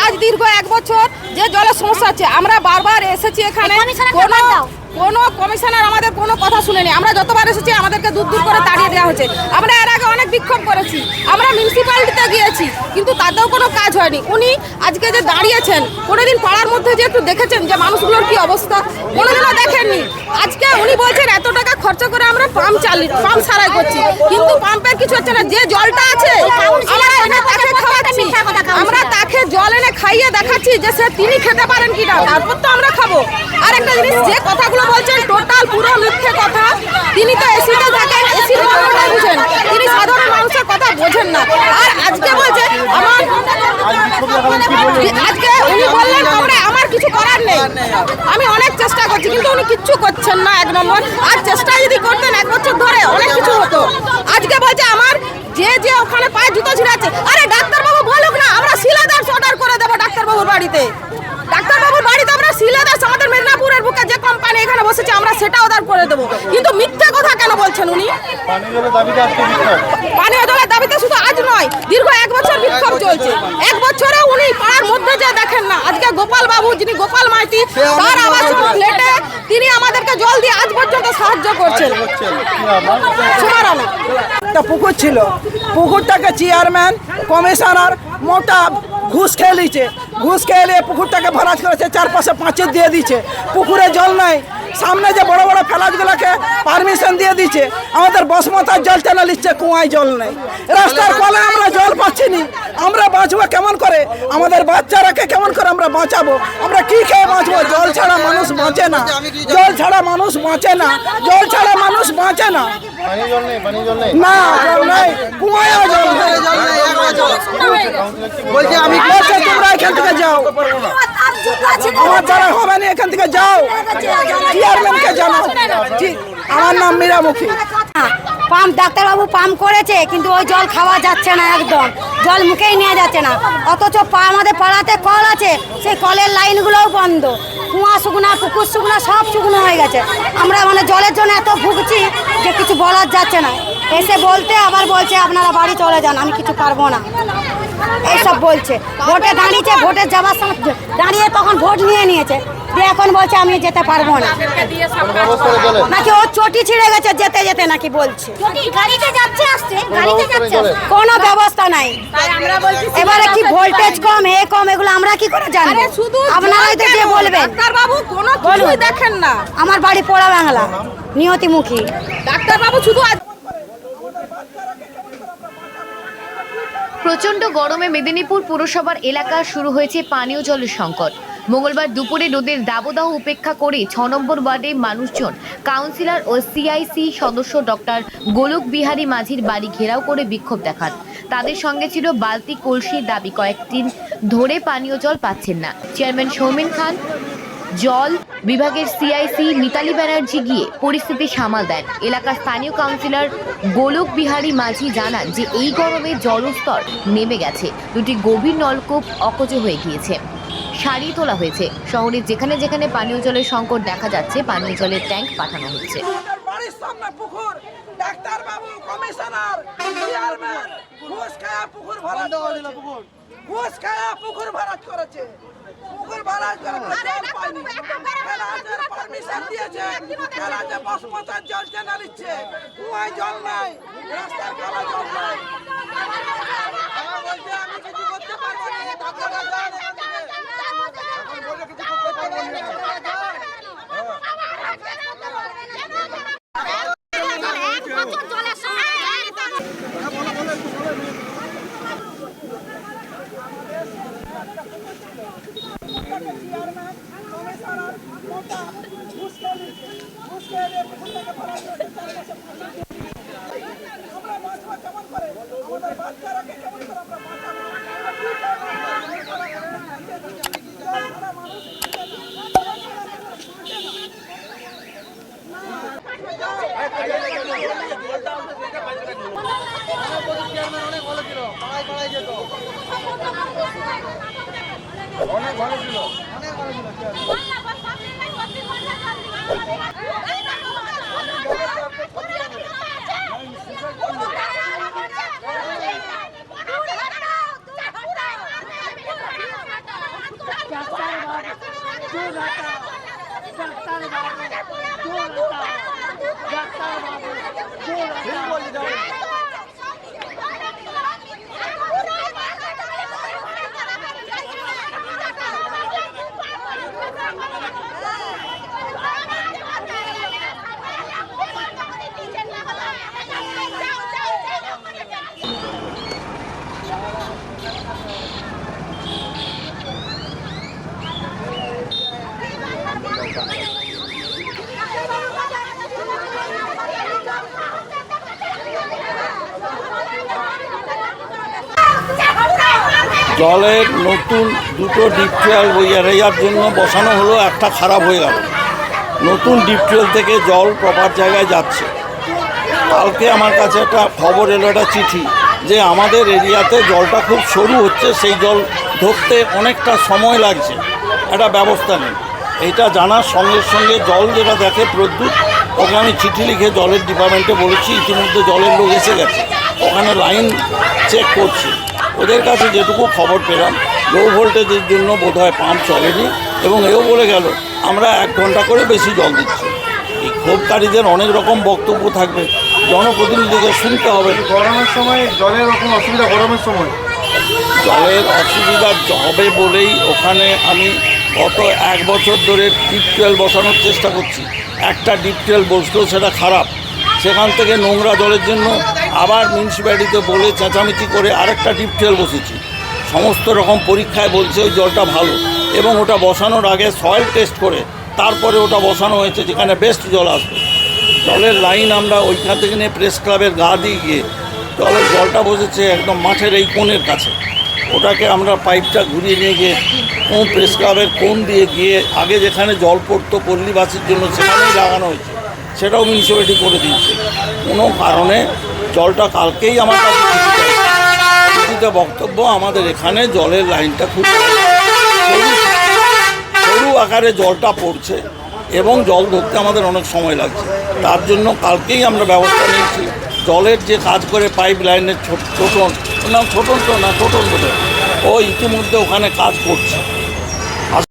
আজ দীর্ঘ 1 বছর যে জলের সমস্যা আছে, আমরা বারবার এসেছি এখানে, কোনো কমিশনার আমাদের কোনো কথা শুনেনি। আমরা যতবার এসেছি আমাদেরকে দূর দূর করে তাড়িয়ে দেওয়া হয়েছে। আমরা এর আগে অনেক বিক্ষোভ করেছি, আমরা মিউনিসিপ্যালিটিতে গিয়েছি, কিন্তু তাতেও কোনো কাজ হয়নি। উনি আজকে যে দাঁড়িয়েছেন, কোনোদিন পাড়ার মধ্যে যে একটু দেখেছেন যে মানুষগুলোর কি অবস্থা? কোনোদিনও দেখেননি। আজকে উনি বলছেন এত টাকা খরচা করে আমরা পাম্প সারাই করছি, কিন্তু পাম্পের কিছু হচ্ছে না। যে জলটা আছে আমরা তাকে জল এনে খাইয়ে দেখাচ্ছি যে তিনি খেতে পারেন কিনা, তারপর তো আমরা খাবো। আর একটা জিনিস, যে কথাগুলো বলছেন টোটাল পুরো মিথ্যে কথা। তিনি তো এসিতে থাকেন, এসির মর্মটা বুঝেন, তিনি সাধারণ মানুষের কথা বোঝেন না। আর আজকে বলছে আজকে উনি বললেন আমার কিছু করার নেই, আমি অনেক চেষ্টা করছি, কিন্তু উনি কিচ্ছু করছেন না। 1 নম্বর, আর চেষ্টা যদি করতেন 1 বছর ধরে অনেক কিছু হতো। আজকে বলছে আমার যে ওখানে পায়ে জুতো ছিঁড়াচ্ছে। আরে ডাক্তারবাবু বলুক না, আমরা শিলাদাস অর্ডার করে দেবো ডাক্তারবাবুর বাড়িতে। ডাক্তারবাবুর বাড়িতে আমরা শিলাদাস, আমাদের মেদিনীপুরের বুকে যে কোম্পানি এখানে বসেছে, আমরা সেটা অর্ডার করে দেবো। কিন্তু মিথ্যে কথা কেন বলছেন উনি? পানীয় জলের দাবিতে শুধু আজ নয়, দীর্ঘ 1 বছর বিক্ষোভ চলছে। 1 বছরে উনি পাড়ার মধ্যে যে দেখেন না। আজকে গোপাল বাবু, যিনি গোপাল মাইতি, তার আবাস ফ্ল্যাটে তিনি আমাদেরকে জল দিয়ে আজ পর্যন্ত সাহায্য করছেন। একটা পুকুর ছিল, পুকুরটাকে চেয়ারম্যান কমিশনার মোটা ঘুষ খেয়ে নিচ্ছে। ঘুষ খেয়ে নিয়ে পুকুরটাকে ভরাট করেছে, চারপাশে পাঁচিল দিয়ে দিচ্ছে। পুকুরে জল নাই, সামনে যে বড় বড় ফ্ল্যাটগুলোকে পারমিশন দিয়ে দিচ্ছে। আমাদের বসমতার জল টেনে নিচ্ছে, কুয়ায় জল নেই, রাস্তার কলে আমরা জল পাচ্ছি না। আমরা বাঁচবো কেমন করে? আমাদের বাচ্চারাকে কেমন করে আমরা বাঁচাবো? আমরা কি খেয়ে বাঁচবো? জল ছাড়া মানুষ বাঁচে না, জল ছাড়া মানুষ বাঁচে না, জল ছাড়া মানুষ বাঁচে না। না, জল নেই, কুয়ায়ও জল নেই। বলছি আমি বলছি তোমরা এখান থেকে যাও, আমার যারা হবে না এখান থেকে যাও, চেয়ারম্যানকে জানাও। আমার নাম মীরামুখী। পাম্প ডাক্তারবাবু পাম্প করেছে, কিন্তু ওই জল খাওয়া যাচ্ছে না, একদম জল মুখেই নেওয়া যাচ্ছে না। অথচ আমাদের পাড়াতে কল আছে, সেই কলের লাইনগুলোও বন্ধ। কুয়া শুকনা, পুকুর শুকনা, সব শুকনো হয়ে গেছে। আমরা জলের জন্য এত ভুগছি যে কিছু বলার যাচ্ছে না। এসে বলতে আবার বলছে আপনারা বাড়ি চলে যান, আমি কিছু পারবো না, এইসব বলছে। ভোটে দাঁড়িয়েছে, ভোটে যাওয়ার সময় দাঁড়িয়ে তখন ভোট নিয়েছে, দিয়ে এখন বলছে আমি যেতে পারবো না, নাকি ওর চটি ছিঁড়ে গেছে যেতে যেতে, নাকি বলছে কোনো ব্যবস্থা নাই। এবারে কি ভোল্টেজ কম, কম, এগুলো আমরা কি করে জানবো? আপনারাই তো যে বলবেন। দেখেন না, আমার বাড়ি পোড়া বাংলা, নিয়তিমুখী। ডাক্তারবাবু শুধু প্রচণ্ড গরমে মেদিনীপুর পুরসভার এলাকা শুরু হয়েছে পানীয় জলের সংকট। মঙ্গলবার দুপুরে রোদের দাবদাহ উপেক্ষা করে 6 নম্বর ওয়ার্ডে মানুষজন কাউন্সিলর ও সিআইসি সদস্য ডক্টর গোলক বিহারী মাঝির বাড়ি ঘেরাও করে বিক্ষোভ দেখান। তাদের সঙ্গে ছিল বালতি, কলসির দাবি। কয়েকদিন ধরে পানীয় জল পাচ্ছেন না। চেয়ারম্যান সৌমেন খান, জল বিভাগের সিআইসি মিতালি ব্যানার্জি গিয়ে পরিস্থিতি সামাল দেন। এলাকার স্থানীয় কাউন্সিলর গোলক বিহারী মাঝি জানান যে এই গরমে জলস্তর নেমে গেছে, 2টি গভীর নলকূপ অকেজো হয়ে গিয়েছে, সারিয়ে তোলা হয়েছে। শহরের যেখানে যেখানে পানীয় জলের সংকট দেখা যাচ্ছে, পানীয় জলের ট্যাঙ্ক পাঠানো হচ্ছে। জল টেনে নিচ্ছে, কুয়ায় জল নাই, রাস্তার কালা জল নাই। আমি কিছু করতে পারবো না। অনেক ভালো ছিল, অনেক ভালো ছিল। জলের নতুন দুটো ডিপ টিউবওয়েল ওই এরিয়ার জন্য বসানো হলো, একটা খারাপ হয়ে গেল। নতুন ডিপ টিউবওয়েল থেকে জল প্রপার জায়গায় যাচ্ছে। কালকে আমার কাছে একটা খবর এলো, একটা চিঠি, যে আমাদের এরিয়াতে জলটা খুব সরু হচ্ছে, সেই জল ধরতে অনেকটা সময় লাগছে, একটা ব্যবস্থা নেই। এইটা জানার সঙ্গে সঙ্গে জল যেটা দেখে প্রদ্যুৎ, ওকে আমি চিঠি লিখে জলের ডিপার্টমেন্টে বলেছি, ইতিমধ্যে জলের লোক এসে গেছে, ওখানে লাইন চেক করছে। ওদের কাছে যেটুকু খবর পেলাম, লো ভোল্টেজের জন্য বোধহয় পাম্প চলেনি, এবং এও বলে গেল আমরা 1 ঘন্টা করে বেশি জল দিচ্ছি। এই ক্ষোভকারীদের অনেক রকম বক্তব্য থাকবে, জনপ্রতিনিধিকে শুনতে হবে। গরমের সময় জলের রকম অসুবিধা, গরমের সময় জলের অসুবিধা হবে বলেই ওখানে আমি গত 1 বছর ধরে ডিপ টিউবওয়েল বসানোর চেষ্টা করছি। একটা ডিপ টিউবওয়েল বসলেও সেটা খারাপ, সেখান থেকে নোংরা জলের জন্য আবার মিউনিসিপ্যালিটিতে বলে চেঁচামেচি করে আরেকটা ডিপ টিউবওয়েল বসেছি। সমস্ত রকম পরীক্ষায় বলছে ওই জলটা ভালো, এবং ওটা বসানোর আগে সয়েল টেস্ট করে তারপরে ওটা বসানো হয়েছে, যেখানে বেস্ট জল আসবে। জলের লাইন আমরা ওইখান থেকে নিয়ে প্রেস ক্লাবের গা দিয়ে গিয়ে জলটা বসেছে একদম মাঠের এই কোণের কাছে। ওটাকে আমরা পাইপটা ঘুরিয়ে নিয়ে গিয়ে প্রেস ক্লাবের কোণ দিয়ে গিয়ে আগে যেখানে জল পড়তো পল্লীবাসীর জন্য সেখানেই লাগানো হয়েছে, সেটাও মিউনিসিপ্যালিটি করে দিয়েছে। কোনো কারণে জলটা কালকেই আমার কাছে চিঠিতে বক্তব্য, আমাদের এখানে জলের লাইনটা খুব সরু আকারে জলটা পড়ছে, এবং জল ধরতে আমাদের অনেক সময় লাগছে। তার জন্য কালকেই আমরা ব্যবস্থা নিয়েছি। জলের যে কাজ করে পাইপ লাইনের ছোটন বোধহয়, ও ইতিমধ্যে ওখানে কাজ করছে।